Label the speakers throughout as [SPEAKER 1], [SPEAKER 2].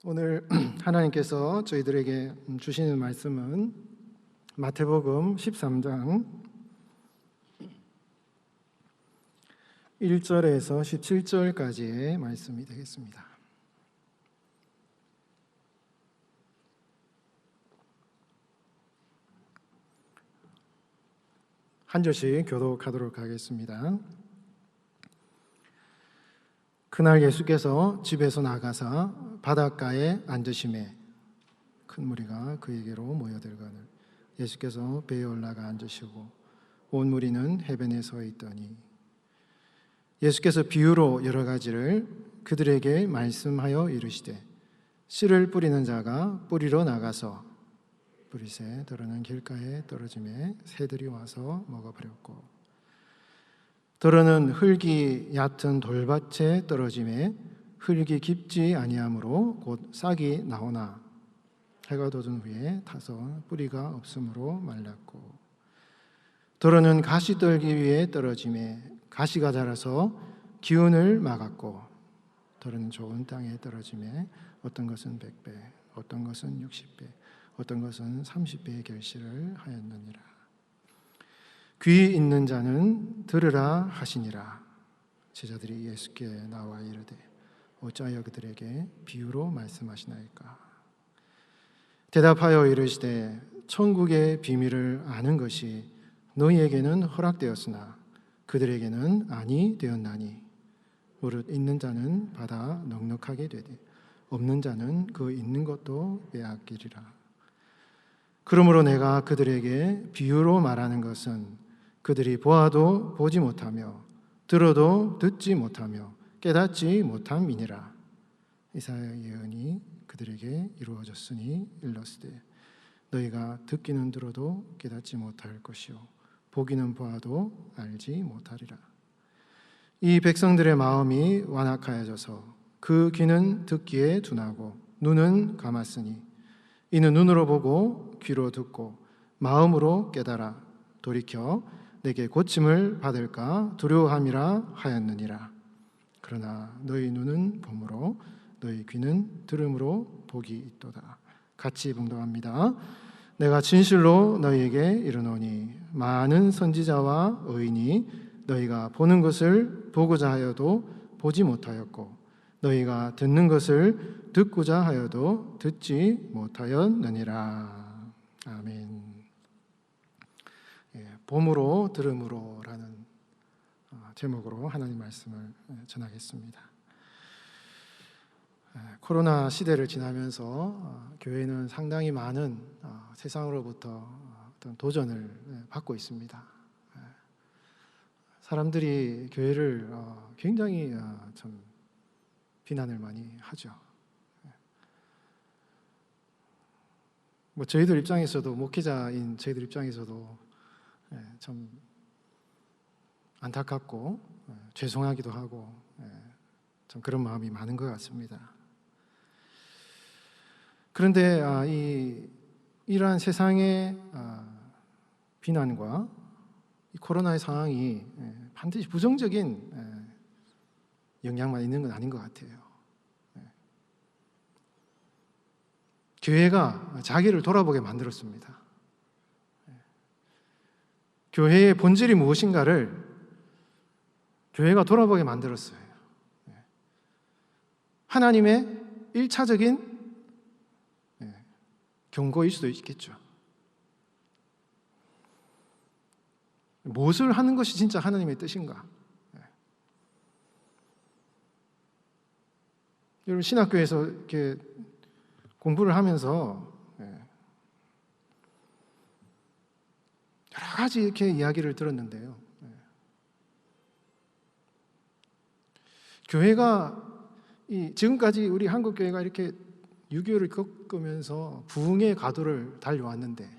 [SPEAKER 1] 오늘 하나님께서 저희들에게 주시는 말씀은 마태복음 13장 1절에서 17절까지의 말씀이 되겠습니다. 한 절씩 교독하도록 하겠습니다. 그날 예수께서 집에서 나가사 바닷가에 앉으시매 큰 무리가 그에게로 모여들거늘 예수께서 배에 올라가 앉으시고 온 무리는 해변에 서 있더니 예수께서 비유로 여러 가지를 그들에게 말씀하여 이르시되 씨를 뿌리는 자가 뿌리러 나가서 뿌리새 더러는 길가에 떨어지매 새들이 와서 먹어버렸고 더러는 흙이 얕은 돌밭에 떨어지매 흙이 깊지 아니하므로 곧 싹이 나오나 해가 돋은 후에 타서 뿌리가 없으므로 말랐고 더러는 가시떨기 위에 떨어지매 가시가 자라서 기운을 막았고 더러는 좋은 땅에 떨어지매 어떤 것은 100배 어떤 것은 60배 어떤 것은 30배의 결실을 하였느니라. 귀 있는 자는 들으라 하시니라. 제자들이 예수께 나와 이르되 어찌하여 그들에게 비유로 말씀하시나이까. 대답하여 이르시되 천국의 비밀을 아는 것이 너희에게는 허락되었으나 그들에게는 아니 되었나니 무릇 있는 자는 받아 넉넉하게 되되 없는 자는 그 있는 것도 빼앗기리라. 그러므로 내가 그들에게 비유로 말하는 것은 그들이 보아도 보지 못하며 들어도 듣지 못하며 깨닫지 못함이니라. 이사야 예언이 그들에게 이루어졌으니 일렀으되 너희가 듣기는 들어도 깨닫지 못할 것이요 보기는 보아도 알지 못하리라. 이 백성들의 마음이 완악하여져서 그 귀는 듣기에 둔하고 눈은 감았으니 이는 눈으로 보고 귀로 듣고 마음으로 깨달아 돌이켜 내게 고침을 받을까 두려워함이라 하였느니라. 그러나 너희 눈은 봄으로 너희 귀는 들음으로 복이 있도다. 같이 봉독합니다. 내가 진실로 너희에게 이르노니 많은 선지자와 의인이 너희가 보는 것을 보고자 하여도 보지 못하였고 너희가 듣는 것을 듣고자 하여도 듣지 못하였느니라. 아멘. 봄으로 들음으로라는 제목으로 하나님 말씀을 전하겠습니다. 코로나 시대를 지나면서 교회는 상당히 많은 세상으로부터 어떤 도전을 받고 있습니다. 사람들이 교회를 굉장히 좀 비난을 많이 하죠. 저희들 입장에서도 목회자인 저희들 입장에서도 참 안타깝고 죄송하기도 하고 참 그런 마음이 많은 것 같습니다. 그런데 이러한 세상의 비난과 이 코로나의 상황이 반드시 부정적인 영향만 있는 건 아닌 것 같아요. 교회가 자기를 돌아보게 만들었습니다. 교회의 본질이 무엇인가를 교회가 돌아보게 만들었어요. 하나님의 1차적인 경고일 수도 있겠죠. 무엇을 하는 것이 진짜 하나님의 뜻인가? 여러분 신학교에서 이렇게 공부를 하면서 여러 가지 이렇게 이야기를 들었는데요. 교회가 지금까지 우리 한국 교회가 이렇게 6.25를 겪으면서 부흥의 가도를 달려왔는데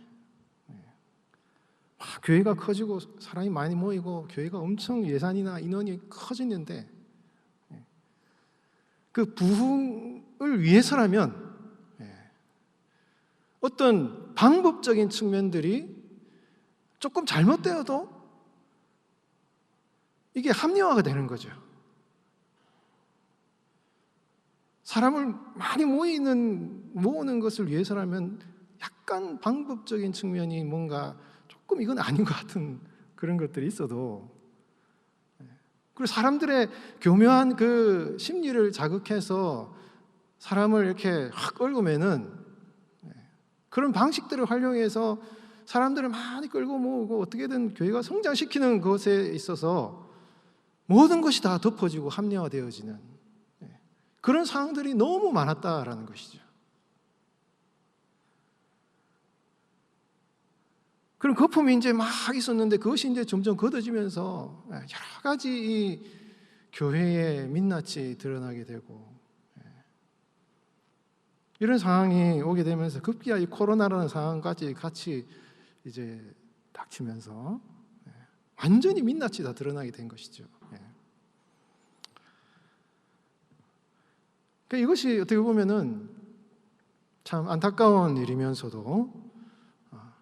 [SPEAKER 1] 교회가 커지고 사람이 많이 모이고 교회가 엄청 예산이나 인원이 커지는데 그 부흥을 위해서라면 어떤 방법적인 측면들이 조금 잘못되어도 이게 합리화가 되는 거죠. 사람을 많이 모으는 것을 위해서라면 약간 방법적인 측면이 뭔가 조금 이건 아닌 것 같은 그런 것들이 있어도, 그리고 사람들의 교묘한 그 심리를 자극해서 사람을 이렇게 확 끌고매는 그런 방식들을 활용해서 사람들을 많이 끌고 모으고 어떻게든 교회가 성장시키는 것에 있어서 모든 것이 다 덮어지고 합리화되어지는 그런 상황들이 너무 많았다라는 것이죠. 그런 거품이 이제 막 있었는데 그것이 이제 점점 걷어지면서 여러 가지 이 교회의 민낯이 드러나게 되고, 이런 상황이 오게 되면서 급기야 이 코로나라는 상황까지 같이 이제 닥치면서 완전히 민낯이 다 드러나게 된 것이죠. 그러니까 이것이 어떻게 보면은 참 안타까운 일이면서도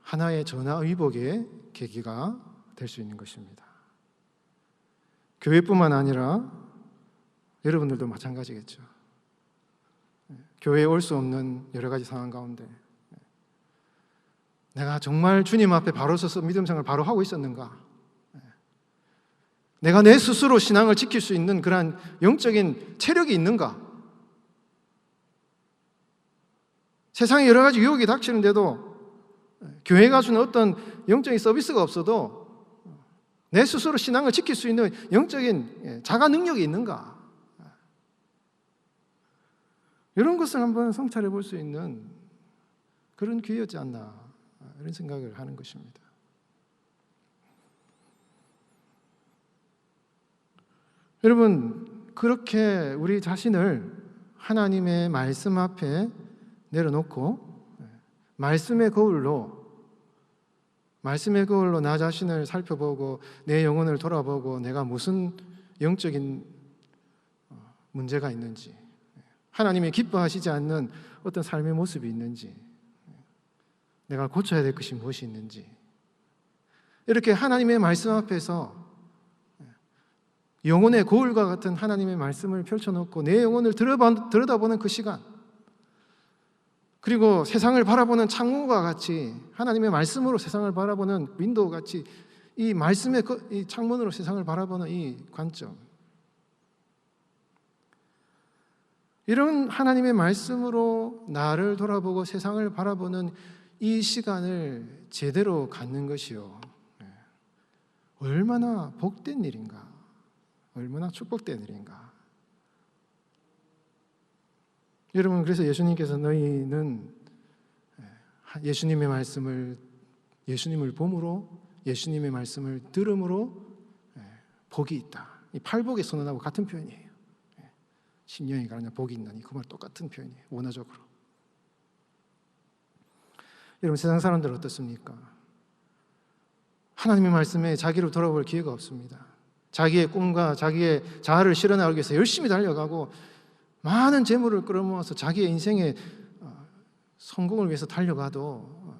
[SPEAKER 1] 하나의 전화위복의 계기가 될 수 있는 것입니다. 교회뿐만 아니라 여러분들도 마찬가지겠죠. 교회에 올 수 없는 여러 가지 상황 가운데 내가 정말 주님 앞에 바로 서서 믿음 생활을 바로 하고 있었는가? 내가 내 스스로 신앙을 지킬 수 있는 그러한 영적인 체력이 있는가? 세상에 여러 가지 유혹이 닥치는데도 교회가 주는 어떤 영적인 서비스가 없어도 내 스스로 신앙을 지킬 수 있는 영적인 자가 능력이 있는가? 이런 것을 한번 성찰해 볼 수 있는 그런 기회였지 않나, 이런 생각을 하는 것입니다. 여러분, 그렇게 우리 자신을 하나님의 말씀 앞에 내려놓고 말씀의 거울로 나 자신을 살펴보고 내 영혼을 돌아보고 내가 무슨 영적인 문제가 있는지, 하나님이 기뻐하시지 않는 어떤 삶의 모습이 있는지, 내가 고쳐야 될 것이 무엇이 있는지, 이렇게 하나님의 말씀 앞에서 영혼의 거울과 같은 하나님의 말씀을 펼쳐놓고 내 영혼을 들여다보는 그 시간, 그리고 세상을 바라보는 창문과 같이 하나님의 말씀으로 세상을 바라보는 윈도우 같이 이 말씀의 이 창문으로 세상을 바라보는 이 관점, 이런 하나님의 말씀으로 나를 돌아보고 세상을 바라보는 이 시간을 제대로 갖는 것이요, 얼마나 복된 일인가, 얼마나 축복된 일인가. 여러분, 그래서 예수님께서 너희는 예수님의 말씀을, 예수님을 봄으로, 예수님의 말씀을 들음으로 복이 있다. 이 팔복에 선언하고 같은 표현이에요. 심령이 가느냐 복이 있나니, 그 말 똑같은 표현이에요, 원어적으로. 여러분, 세상 사람들 어떻습니까? 하나님의 말씀에 자기를 돌아볼 기회가 없습니다. 자기의 꿈과 자기의 자아를 실현하기 위해서 열심히 달려가고 많은 재물을 끌어모아서 자기의 인생의 성공을 위해서 달려가도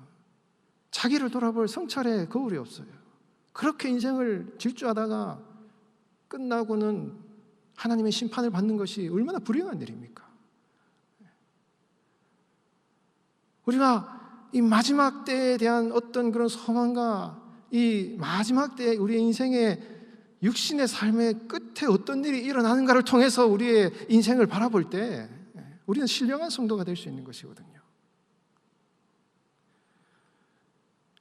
[SPEAKER 1] 자기를 돌아볼 성찰의 거울이 없어요. 그렇게 인생을 질주하다가 끝나고는 하나님의 심판을 받는 것이 얼마나 불행한 일입니까? 우리가 이 마지막 때에 대한 어떤 그런 소망과 이 마지막 때 우리의 인생의 육신의 삶의 끝에 어떤 일이 일어나는가를 통해서 우리의 인생을 바라볼 때 우리는 신령한 성도가 될 수 있는 것이거든요.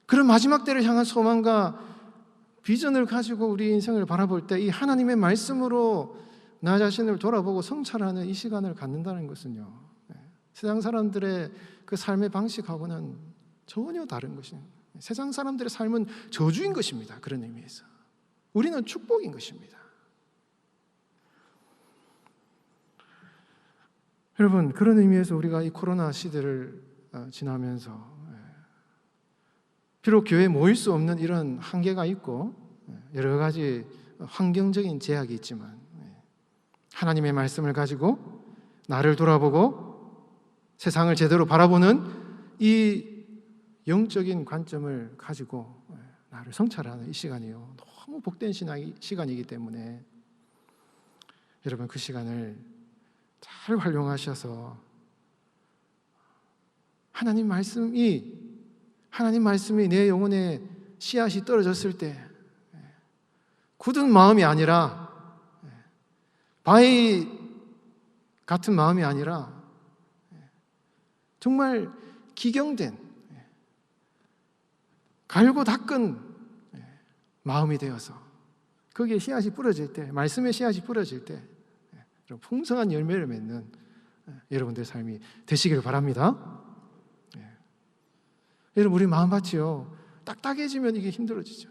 [SPEAKER 1] 그런 마지막 때를 향한 소망과 비전을 가지고 우리 인생을 바라볼 때 이 하나님의 말씀으로 나 자신을 돌아보고 성찰하는 이 시간을 갖는다는 것은요, 세상 사람들의 그 삶의 방식하고는 전혀 다른 것입니다. 세상 사람들의 삶은 저주인 것입니다. 그런 의미에서 우리는 축복인 것입니다. 여러분, 그런 의미에서 우리가 이 코로나 시대를 지나면서 비록 교회에 모일 수 없는 이런 한계가 있고 여러 가지 환경적인 제약이 있지만 하나님의 말씀을 가지고 나를 돌아보고 세상을 제대로 바라보는 이 영적인 관점을 가지고 나를 성찰하는 이 시간이요, 너무 복된 시간이기 때문에 여러분, 그 시간을 잘 활용하셔서 하나님 말씀이 내 영혼에 씨앗이 떨어졌을 때 굳은 마음이 아니라, 바위 같은 마음이 아니라 정말 기경된, 갈고 닦은 마음이 되어서 거기에 씨앗이 뿌려질 때, 말씀의 씨앗이 뿌려질 때 풍성한 열매를 맺는 여러분들의 삶이 되시기를 바랍니다. 여러분, 우리 마음밭이요, 딱딱해지면 이게 힘들어지죠.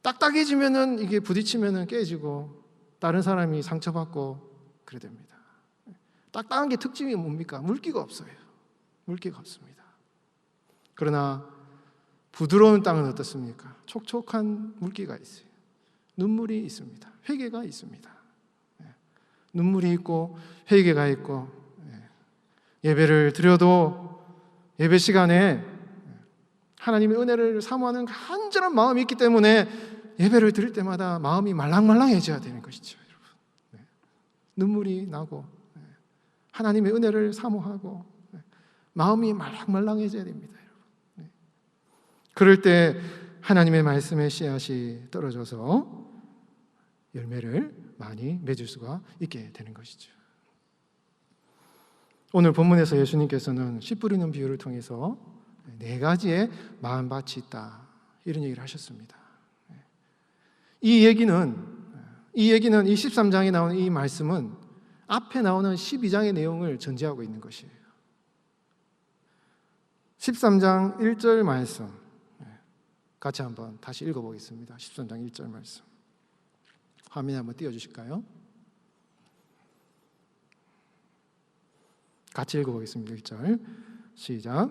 [SPEAKER 1] 딱딱해지면은 이게 부딪히면은 깨지고 다른 사람이 상처받고 그래 됩니다. 딱딱한 게 특징이 뭡니까? 물기가 없어요. 물기가 없습니다. 그러나 부드러운 땅은 어떻습니까? 촉촉한 물기가 있어요. 눈물이 있습니다. 회개가 있습니다. 눈물이 있고 회개가 있고, 예배를 드려도 예배 시간에 하나님의 은혜를 사모하는 간절한 마음이 있기 때문에 예배를 드릴 때마다 마음이 말랑말랑해져야 되는 것이죠, 여러분. 눈물이 나고 하나님의 은혜를 사모하고 마음이 말랑말랑해져야 됩니다, 여러분. 그럴 때 하나님의 말씀의 씨앗이 떨어져서 열매를 많이 맺을 수가 있게 되는 것이죠. 오늘 본문에서 예수님께서는 씨 뿌리는 비유를 통해서 4가지의 마음밭이 있다, 이런 얘기를 하셨습니다. 이 얘기는 이 13장에 나오는 이 말씀은 앞에 나오는 12장의 내용을 전제하고 있는 것이에요. 13장 1절 말씀 같이 한번 다시 읽어보겠습니다. 13장 1절 말씀 화면에 한번 띄워주실까요? 같이 읽어보겠습니다. 1절 시작.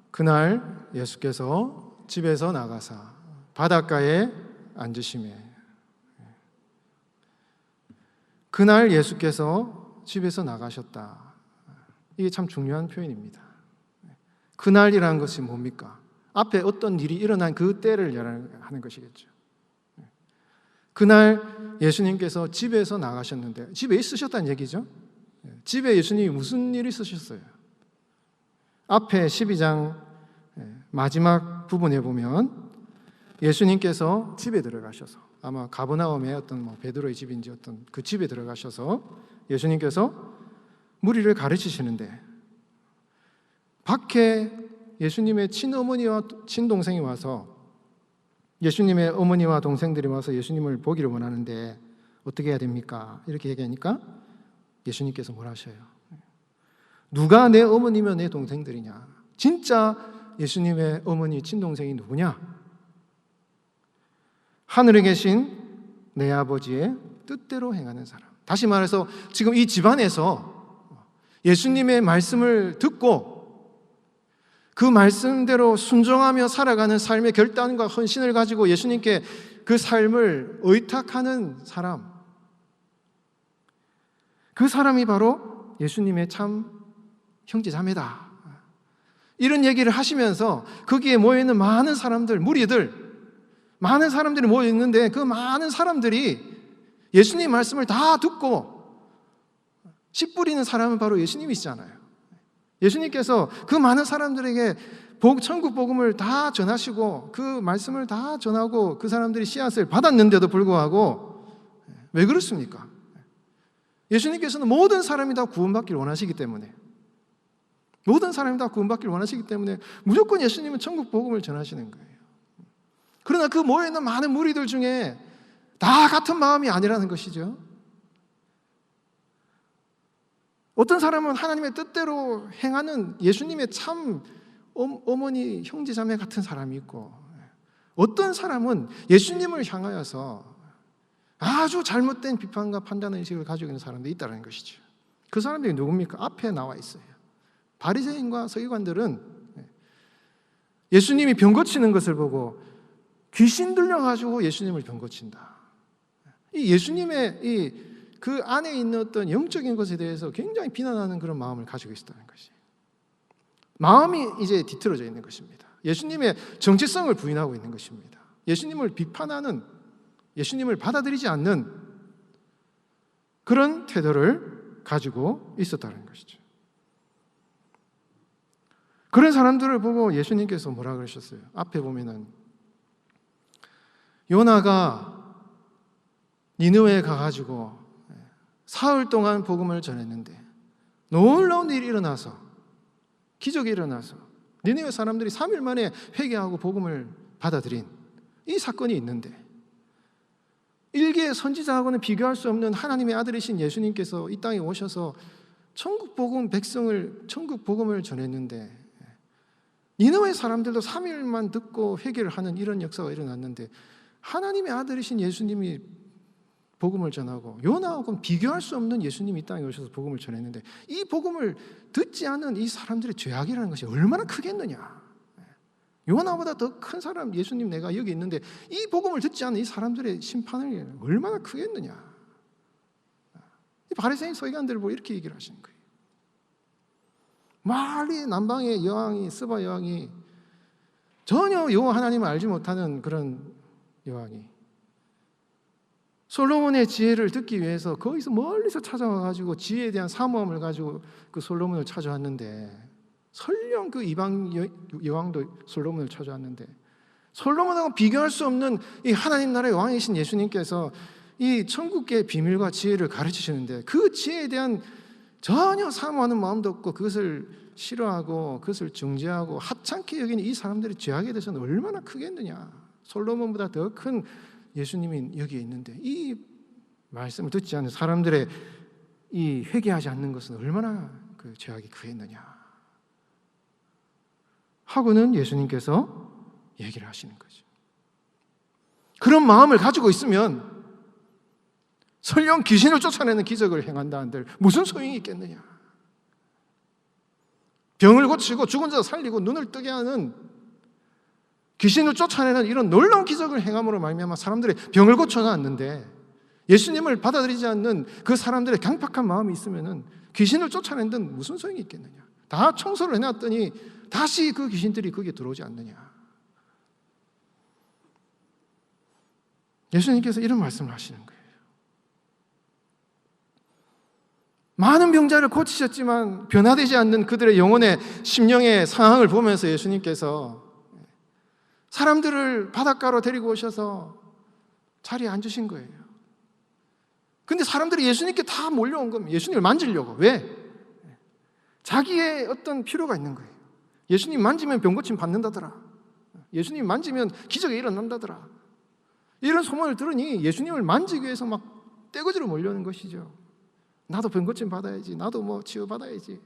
[SPEAKER 1] 그날 예수께서 집에서 나가사 바닷가에 앉으시매. 그날 예수께서 집에서 나가셨다. 이게 참 중요한 표현입니다. 그날이라는 것이 뭡니까? 앞에 어떤 일이 일어난 그 때를 하는 것이겠죠. 그날 예수님께서 집에서 나가셨는데 집에 있으셨다는 얘기죠. 집에 예수님이 무슨 일이 있으셨어요? 앞에 12장 마지막 부분에 보면 예수님께서 집에 들어가셔서, 아마 가버나움의 어떤 베드로의 집인지 어떤 그 집에 들어가셔서 예수님께서 무리를 가르치시는데, 밖에 예수님의 친어머니와 친동생이 와서, 예수님의 어머니와 동생들이 와서 예수님을 보기를 원하는데 어떻게 해야 됩니까? 이렇게 얘기하니까 예수님께서 뭘 하셔요? 누가 내 어머니며 내 동생들이냐? 진짜 예수님의 어머니, 친동생이 누구냐? 하늘에 계신 내 아버지의 뜻대로 행하는 사람. 다시 말해서 지금 이 집안에서 예수님의 말씀을 듣고 그 말씀대로 순종하며 살아가는 삶의 결단과 헌신을 가지고 예수님께 그 삶을 의탁하는 사람, 그 사람이 바로 예수님의 참 형제자매다. 이런 얘기를 하시면서 거기에 모여있는 많은 사람들, 무리들, 많은 사람들이 모여있는데 그 많은 사람들이 예수님 말씀을 다 듣고 씨 뿌리는 사람은 바로 예수님이시잖아요. 예수님께서 그 많은 사람들에게 천국 복음을 다 전하시고 그 말씀을 다 전하고 그 사람들이 씨앗을 받았는데도 불구하고 왜 그렇습니까? 예수님께서는 모든 사람이 다 구원받기를 원하시기 때문에, 모든 사람이 다 구원받기를 원하시기 때문에 무조건 예수님은 천국 복음을 전하시는 거예요. 그러나 그 모여있는 많은 무리들 중에 다 같은 마음이 아니라는 것이죠. 어떤 사람은 하나님의 뜻대로 행하는 예수님의 참 어머니, 형제자매 같은 사람이 있고, 어떤 사람은 예수님을 향하여서 아주 잘못된 비판과 판단의식을 가지고 있는 사람들이 있다는 것이죠. 그 사람들이 누굽니까? 앞에 나와 있어요. 바리새인과 서기관들은 예수님이 병 고치는 것을 보고 귀신 들려가지고 예수님을 병 고친다. 이 예수님의 그 안에 있는 어떤 영적인 것에 대해서 굉장히 비난하는 그런 마음을 가지고 있었다는 것이, 마음이 이제 뒤틀어져 있는 것입니다. 예수님의 정체성을 부인하고 있는 것입니다. 예수님을 비판하는, 예수님을 받아들이지 않는 그런 태도를 가지고 있었다는 것이죠. 그런 사람들을 보고 예수님께서 뭐라 그러셨어요? 앞에 보면은 요나가 니느웨에 가가지고 사흘 동안 복음을 전했는데 놀라운 일이 일어나서, 기적이 일어나서 니느웨 사람들이 3일 만에 회개하고 복음을 받아들인 이 사건이 있는데, 일개 선지자하고는 비교할 수 없는 하나님의 아들이신 예수님께서 이 땅에 오셔서 천국 복음을 전했는데 니느웨 사람들도 3일만 듣고 회개를 하는 이런 역사가 일어났는데, 하나님의 아들이신 예수님이 복음을 전하고 요나하고는 비교할 수 없는 예수님이 이 땅에 오셔서 복음을 전했는데, 이 복음을 듣지 않은 이 사람들의 죄악이라는 것이 얼마나 크겠느냐. 요나보다 더 큰 사람 예수님 내가 여기 있는데 이 복음을 듣지 않은 이 사람들의 심판을 얼마나 크겠느냐. 이 바리새인 서기관들을 보고 이렇게 얘기를 하시는 거예요. 멀리 남방의 여왕이, 스바 여왕이, 전혀 여호와 하나님을 알지 못하는 그런 여왕이 솔로몬의 지혜를 듣기 위해서 거기서 멀리서 찾아와가지고 지혜에 대한 사모함을 가지고 그 솔로몬을 찾아왔는데, 설령 그 이방 여왕도 솔로몬을 찾아왔는데, 솔로몬하고 비교할 수 없는 이 하나님 나라의 왕이신 예수님께서 이 천국의 비밀과 지혜를 가르치시는데, 그 지혜에 대한 전혀 사모하는 마음도 없고 그것을 싫어하고 그것을 정죄하고 하찮게 여기는 이 사람들의 죄악에 대해서는 얼마나 크겠느냐. 솔로몬보다 더 큰 예수님이 여기에 있는데 이 말씀을 듣지 않는 사람들의 이 회개하지 않는 것은 얼마나 그 죄악이 크겠느냐 하고는 예수님께서 얘기를 하시는 거죠. 그런 마음을 가지고 있으면 설령 귀신을 쫓아내는 기적을 행한다 한들 무슨 소용이 있겠느냐. 병을 고치고 죽은 자 살리고 눈을 뜨게 하는, 귀신을 쫓아내는 이런 놀라운 기적을 행함으로 말미암아 사람들의 병을 고쳐놨는데, 예수님을 받아들이지 않는 그 사람들의 강팍한 마음이 있으면은 귀신을 쫓아낸 데는 무슨 소용이 있겠느냐. 다 청소를 해놨더니 다시 그 귀신들이 거기에 들어오지 않느냐. 예수님께서 이런 말씀을 하시는 거예요. 많은 병자를 고치셨지만 변화되지 않는 그들의 영혼의 심령의 상황을 보면서 예수님께서 사람들을 바닷가로 데리고 오셔서 자리에 앉으신 거예요. 근데 사람들이 예수님께 다 몰려온 겁니다. 예수님을 만지려고. 왜? 자기의 어떤 필요가 있는 거예요. 예수님 만지면 병 고침 받는다더라. 예수님 만지면 기적이 일어난다더라. 이런 소문을 들으니 예수님을 만지기 위해서 막 떼거지로 몰려오는 것이죠. 나도 병 고침 받아야지. 나도 뭐 치유 받아야지.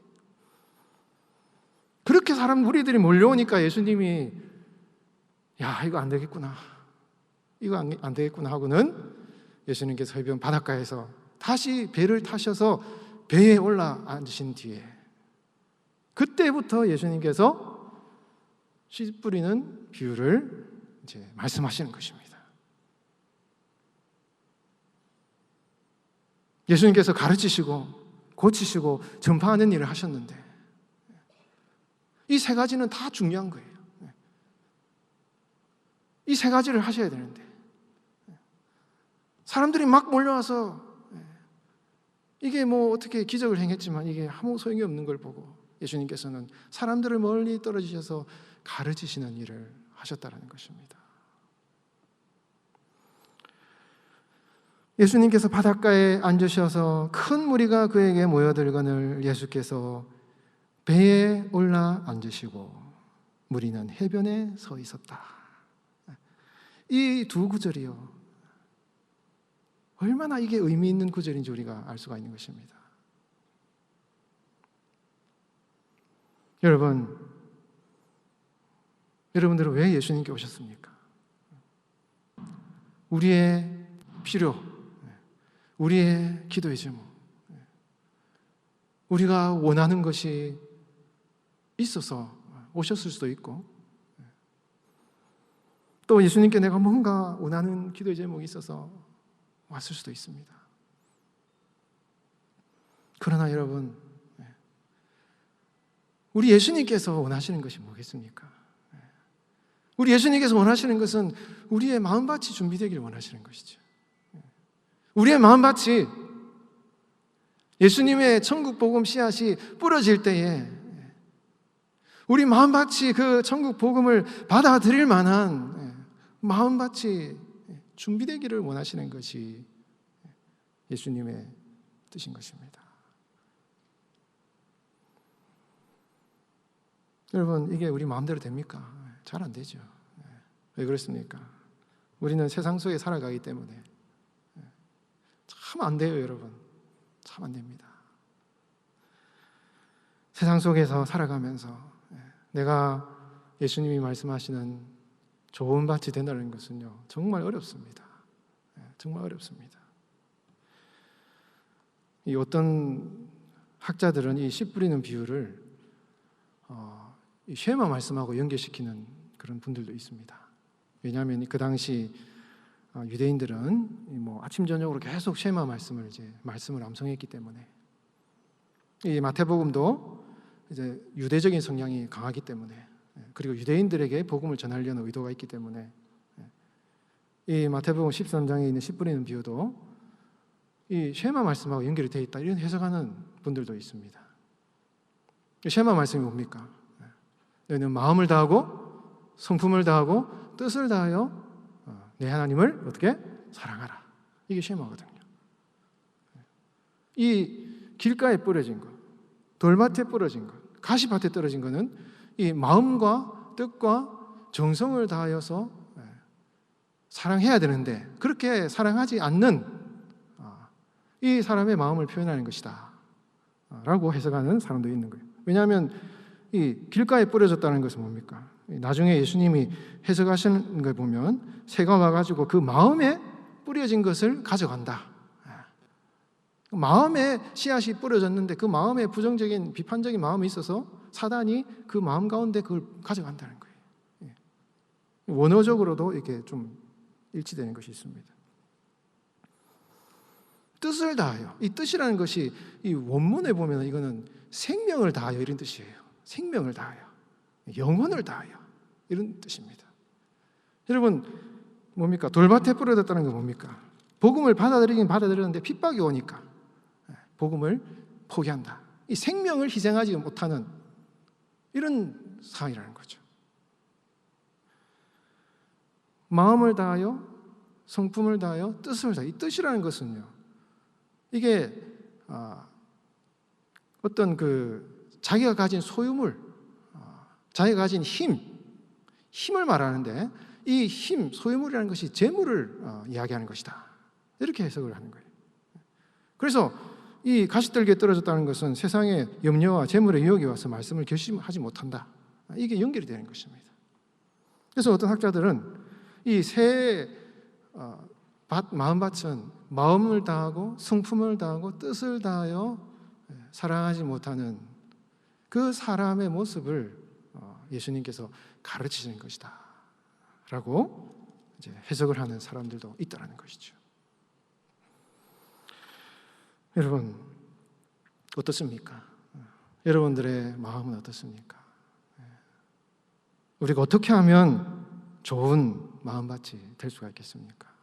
[SPEAKER 1] 그렇게 사람 무리들이 몰려오니까 예수님이 야, 이거 안 되겠구나. 이거 안 되겠구나 하고는 예수님께서 해변 바닷가에서 다시 배를 타셔서 배에 올라 앉으신 뒤에 그때부터 예수님께서 씨 뿌리는 비유를 이제 말씀하시는 것입니다. 예수님께서 가르치시고 고치시고 전파하는 일을 하셨는데 이 세 가지는 다 중요한 거예요. 이 세 가지를 하셔야 되는데 사람들이 막 몰려와서 이게 뭐 어떻게 기적을 행했지만 이게 아무 소용이 없는 걸 보고 예수님께서는 사람들을 멀리 떨어지셔서 가르치시는 일을 하셨다는 것입니다. 예수님께서 바닷가에 앉으셔서 큰 무리가 그에게 모여들거늘 예수께서 배에 올라 앉으시고 무리는 해변에 서 있었다. 이 두 구절이요, 얼마나 이게 의미 있는 구절인지 우리가 알 수가 있는 것입니다. 여러분들은 왜 예수님께 오셨습니까? 우리의 필요, 우리의 기도의 제목, 우리가 원하는 것이 있어서 오셨을 수도 있고, 또 예수님께 내가 뭔가 원하는 기도의 제목이 있어서 왔을 수도 있습니다. 그러나 여러분, 우리 예수님께서 원하시는 것이 뭐겠습니까? 우리 예수님께서 원하시는 것은 우리의 마음밭이 준비되기를 원하시는 것이죠. 우리의 마음밭이 예수님의 천국 복음 씨앗이 뿌려질 때에 우리 마음밭이 그 천국 복음을 받아들일 만한 마음밭이 준비되기를 원하시는 것이 예수님의 뜻인 것입니다. 여러분, 이게 우리 마음대로 됩니까? 잘 안 되죠. 왜 그렇습니까? 우리는 세상 속에 살아가기 때문에 참 안 돼요, 여러분. 참 안 됩니다. 세상 속에서 살아가면서 내가 예수님이 말씀하시는 좋은 밭이 된다는 것은요, 정말 어렵습니다. 정말 어렵습니다. 이 어떤 학자들은 이 씨 뿌리는 비유를 이 쉐마 말씀하고 연결시키는 그런 분들도 있습니다. 왜냐하면 그 당시 유대인들은 뭐 아침 저녁으로 계속 쉐마 말씀을 암송했기 때문에, 이 마태복음도 이제 유대적인 성향이 강하기 때문에, 그리고 유대인들에게 복음을 전하려는 의도가 있기 때문에, 이 마태복음 13장에 있는 씨 뿌리는 비유도 이 쉐마 말씀하고 연결이 되어 있다, 이런 해석하는 분들도 있습니다. 쉐마 말씀이 뭡니까? 너희는 마음을 다하고 성품을 다하고 뜻을 다하여 내 하나님을 어떻게? 사랑하라. 이게 쉐마거든요. 이 길가에 뿌려진 것, 돌밭에 뿌려진 것, 가시밭에 떨어진 것은 이 마음과 뜻과 정성을 다하여서 사랑해야 되는데, 그렇게 사랑하지 않는 이 사람의 마음을 표현하는 것이다 라고 해석하는 사람도 있는 거예요. 왜냐하면 이 길가에 뿌려졌다는 것은 뭡니까? 나중에 예수님이 해석하시는 걸 보면 새가 와가지고 그 마음에 뿌려진 것을 가져간다. 마음에 씨앗이 뿌려졌는데 그 마음에 부정적인 비판적인 마음이 있어서 사단이 그 마음 가운데 그걸 가져간다는 거예요. 원어적으로도 이렇게 좀 일치되는 것이 있습니다. 뜻을 다하여, 이 뜻이라는 것이 이 원문에 보면 이거는 생명을 다하여 이런 뜻이에요. 생명을 다하여, 영혼을 다하여 이런 뜻입니다. 여러분, 뭡니까? 돌밭에 뿌려졌다는 건 뭡니까? 복음을 받아들이긴 받아들였는데 핍박이 오니까 복음을 포기한다. 이 생명을 희생하지 못하는 이런 상황이라는 거죠. 마음을 다하여, 성품을 다하여, 뜻을 다하여. 이 뜻이라는 것은요, 이게 어떤 그 자기가 가진 소유물, 자기가 가진 힘을 말하는데, 이 힘, 소유물이라는 것이 재물을 이야기하는 것이다, 이렇게 해석을 하는 거예요. 그래서 이 가시떨기에 떨어졌다는 것은 세상의 염려와 재물의 유혹이 와서 말씀을 결심하지 못한다, 이게 연결이 되는 것입니다. 그래서 어떤 학자들은 이 새 마음밭은 마음을 다하고 성품을 다하고 뜻을 다하여 사랑하지 못하는 그 사람의 모습을 예수님께서 가르치시는 것이다 라고 이제 해석을 하는 사람들도 있다는 것이죠. 여러분, 어떻습니까? 여러분들의 마음은 어떻습니까? 우리가 어떻게 하면 좋은 마음밭이 될 수가 있겠습니까?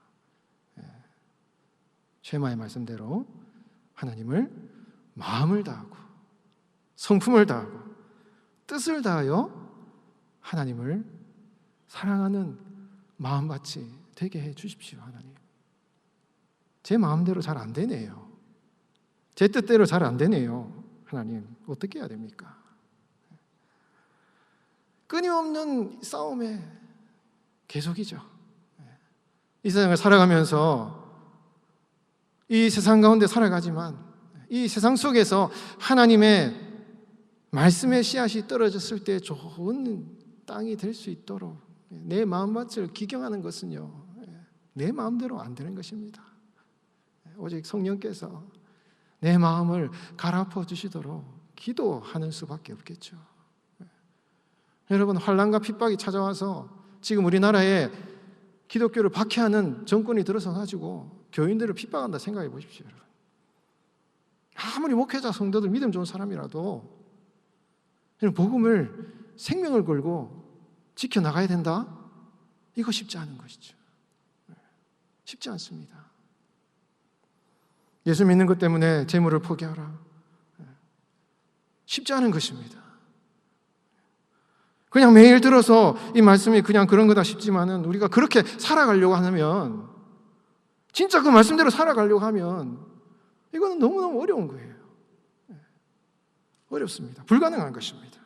[SPEAKER 1] 쉐마의 말씀대로 하나님을 마음을 다하고 성품을 다하고 뜻을 다하여 하나님을 사랑하는 마음밭이 되게 해 주십시오. 하나님, 제 마음대로 잘 안 되네요. 제 뜻대로 잘 안 되네요. 하나님, 어떻게 해야 됩니까? 끊임없는 싸움의 계속이죠. 이 세상을 살아가면서 이 세상 가운데 살아가지만 이 세상 속에서 하나님의 말씀의 씨앗이 떨어졌을 때 좋은 땅이 될 수 있도록 내 마음밭을 기경하는 것은요, 내 마음대로 안 되는 것입니다. 오직 성령께서 내 마음을 갈아엎어 주시도록 기도하는 수밖에 없겠죠. 여러분, 환난과 핍박이 찾아와서 지금 우리나라에 기독교를 박해하는 정권이 들어서 가지고 교인들을 핍박한다 생각해 보십시오. 여러분, 아무리 목회자 성도들 믿음 좋은 사람이라도 복음을 생명을 걸고 지켜나가야 된다? 이거 쉽지 않은 것이죠. 쉽지 않습니다. 예수 믿는 것 때문에 재물을 포기하라. 쉽지 않은 것입니다. 그냥 매일 들어서 이 말씀이 그냥 그런 거다 싶지만은 우리가 그렇게 살아가려고 하면, 진짜 그 말씀대로 살아가려고 하면 이거는 너무너무 어려운 거예요. 어렵습니다. 불가능한 것입니다.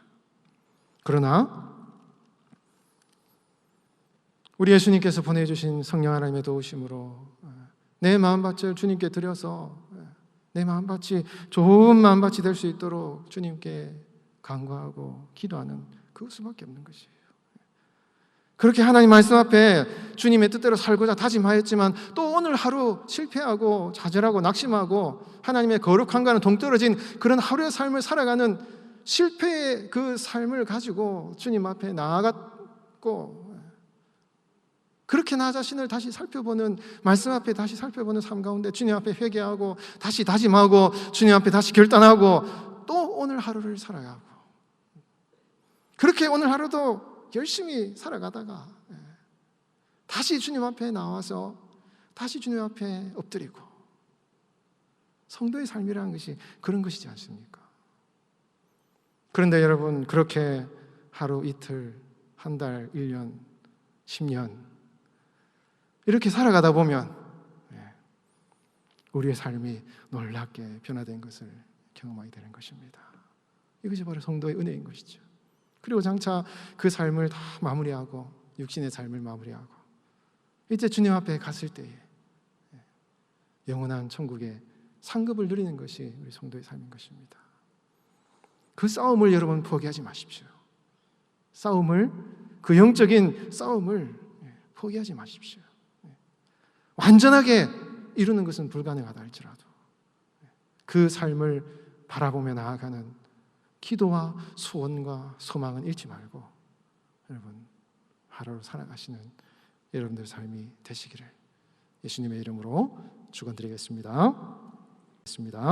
[SPEAKER 1] 그러나 우리 예수님께서 보내주신 성령 하나님의 도우심으로 내 마음밭을 주님께 드려서 내 마음밭이 좋은 마음밭이 될 수 있도록 주님께 간구하고 기도하는 그것밖에 없는 것이에요. 그렇게 하나님 말씀 앞에 주님의 뜻대로 살고자 다짐하였지만 또 오늘 하루 실패하고 좌절하고 낙심하고 하나님의 거룩함과는 동떨어진 그런 하루의 삶을 살아가는 실패의 그 삶을 가지고 주님 앞에 나아갔고, 그렇게 나 자신을 다시 살펴보는, 말씀 앞에 다시 살펴보는 삶 가운데 주님 앞에 회개하고 다시 다짐하고 주님 앞에 다시 결단하고 또 오늘 하루를 살아가고, 그렇게 오늘 하루도 열심히 살아가다가 다시 주님 앞에 나와서 다시 주님 앞에 엎드리고, 성도의 삶이라는 것이 그런 것이지 않습니까? 그런데 여러분, 그렇게 하루 이틀, 한 달, 1년, 10년 이렇게 살아가다 보면 우리의 삶이 놀랍게 변화된 것을 경험하게 되는 것입니다. 이것이 바로 성도의 은혜인 것이죠. 그리고 장차 그 삶을 다 마무리하고, 육신의 삶을 마무리하고 이제 주님 앞에 갔을 때에 영원한 천국의 상급을 누리는 것이 우리 성도의 삶인 것입니다. 그 싸움을 여러분 포기하지 마십시오. 그 영적인 싸움을 포기하지 마십시오. 완전하게 이루는 것은 불가능하다 할지라도 그 삶을 바라보며 나아가는 기도와 소원과 소망은 잃지 말고 여러분 하루를 살아가시는 여러분들 삶이 되시기를 예수님의 이름으로 축원드리겠습니다.